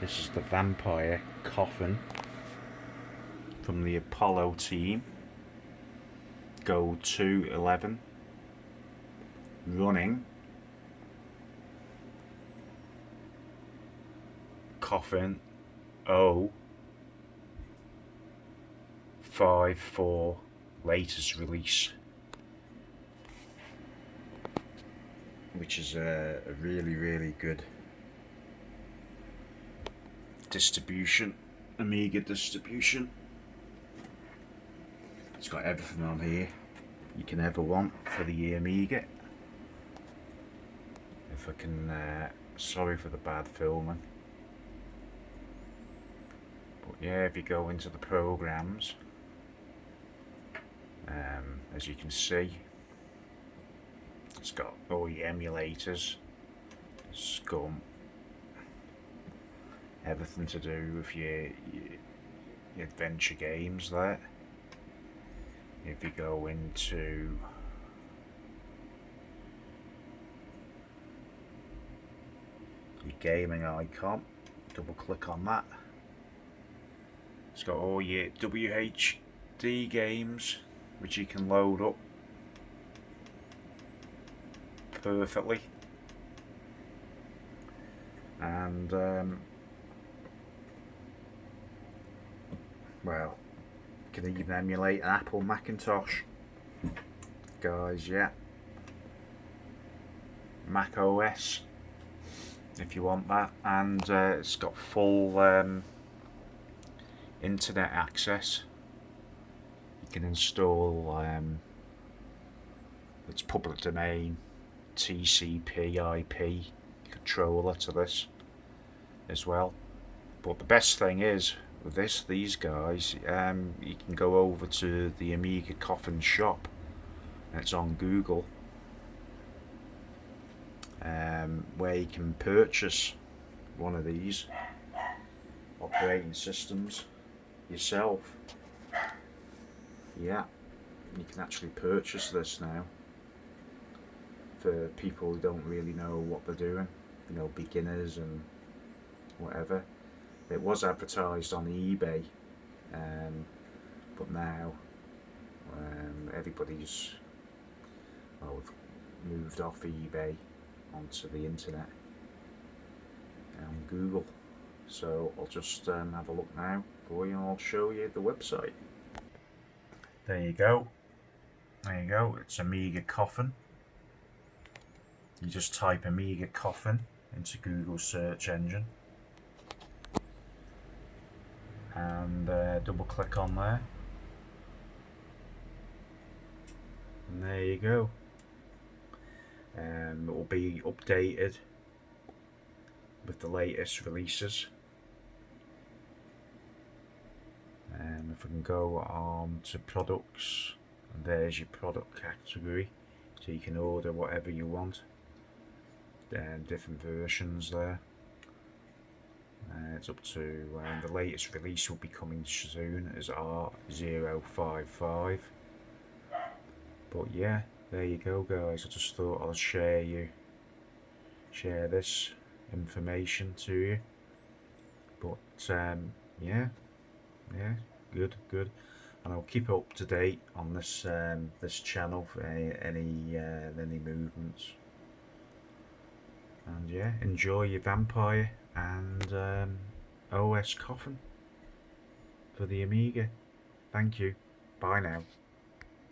This is the Vampire Coffin from the Apollo team. Go 211. Running Coffin 054 latest release, which is a really good distribution, Amiga distribution. It's got everything on here you can ever want for the Amiga. If I can, sorry for the bad filming, but yeah, if you go into the programs, as you can see, it's got all your emulators, scum, everything to do with your adventure games there. If you go into your gaming icon, double click on that, it's got all your WHD games which you can load up perfectly, and well, you can even emulate an Apple Macintosh, guys. Yeah, Mac OS if you want that, and it's got full internet access. You can install it's public domain TCP/IP controller to this as well. But the best thing is with these guys, you can go over to the Amiga Coffin shop, and it's on Google, where you can purchase one of these operating systems yourself. Yeah, you can actually purchase this now for people who don't really know what they're doing, you know, beginners and whatever. It was advertised on eBay, but now everybody's moved off eBay onto the internet on Google. So I'll just have a look now for you, and I'll show you the website. There you go. There you go. It's Amiga Coffin. You just type Amiga Coffin into Google search engine, and double click on there, and there you go. It will be updated with the latest releases. If we can go on to products, and there's your product category, so you can order whatever you want. Different versions there. It's up to the latest release will be coming soon as R055. But yeah, there you go, guys. I just thought I'll share this information to you. But yeah, good, and I'll keep up to date on this this channel for any movements. And yeah, enjoy your Vampire and OS Coffin for the Amiga. Thank you. Bye now.